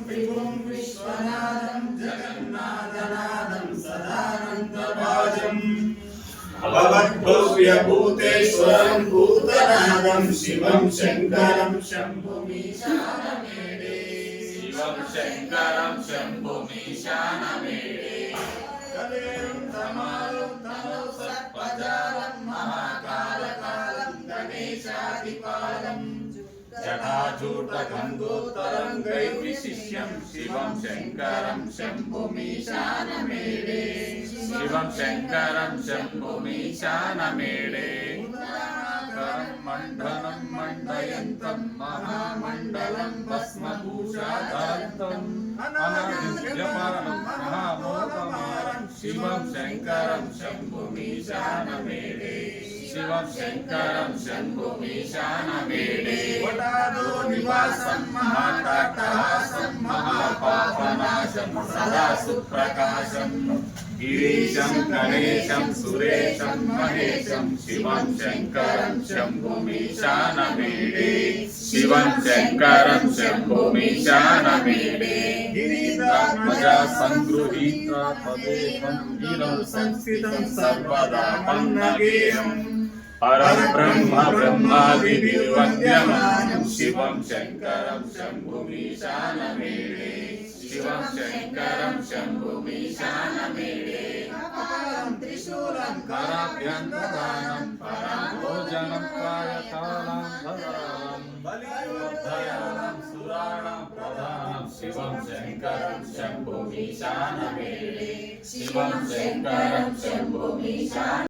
विभुं विश्वनाथं जगन्नाथनाथं सदानन्दभाजम् भवद्भव्यभूतेश्वरं भूतनाथं शिवं शङ्करं शम्भुमीशानमेडे शिवं शङ्करं शम्भुमीशानमेडे कलेरं तमालं तमौ सर्पजालं महाकालकालं गणेशादिपालं जटाजूटगङ्गोत्तरङ्गैर्विशिष्यं शिवं शङ्करं शम्भुमीशानमेडे शिवं शङ्करं शम्भुमीशानमेडे मण्डनं मण्डयन्तं महामण्डलं भस्मभूषाधरन्तम् अनादित्यपरं महामोहमारं शिवं शङ्करं शम्भुमीशानमेडे शिवं शङ्करं शम्भुमीशानमेडे वटादो निवासं महाकाटहासं महापापनाशं सदा सुप्रकाशं गिरीशं गणेशं सुरेशं महेशं शिवं शङ्करं शम्भुमीशानमेडे शिवं शङ्करं शम्भुमीशानमेडे गिरिरात्मजा सङ्गृहीत्वा तदेकं गिरं संस्थितं सर्वदा पन्नगेयम् परब्रह्म ब्रह्मादिनिर्वन्द्यमानं शिवं शङ्करं शम्भुमीशानमेडे शिवं शङ्करं शम्भुमीशानमेडे कपालं त्रिशूलं कराभ्यन्तदानं परं भोजनं प्रायकालं ददानं बलियोद्धयानं सुराणां प्रधानं शिवं शङ्करं शम्भुमीशानमेडे शिवं शङ्करं शम्भुमीशानमेडे।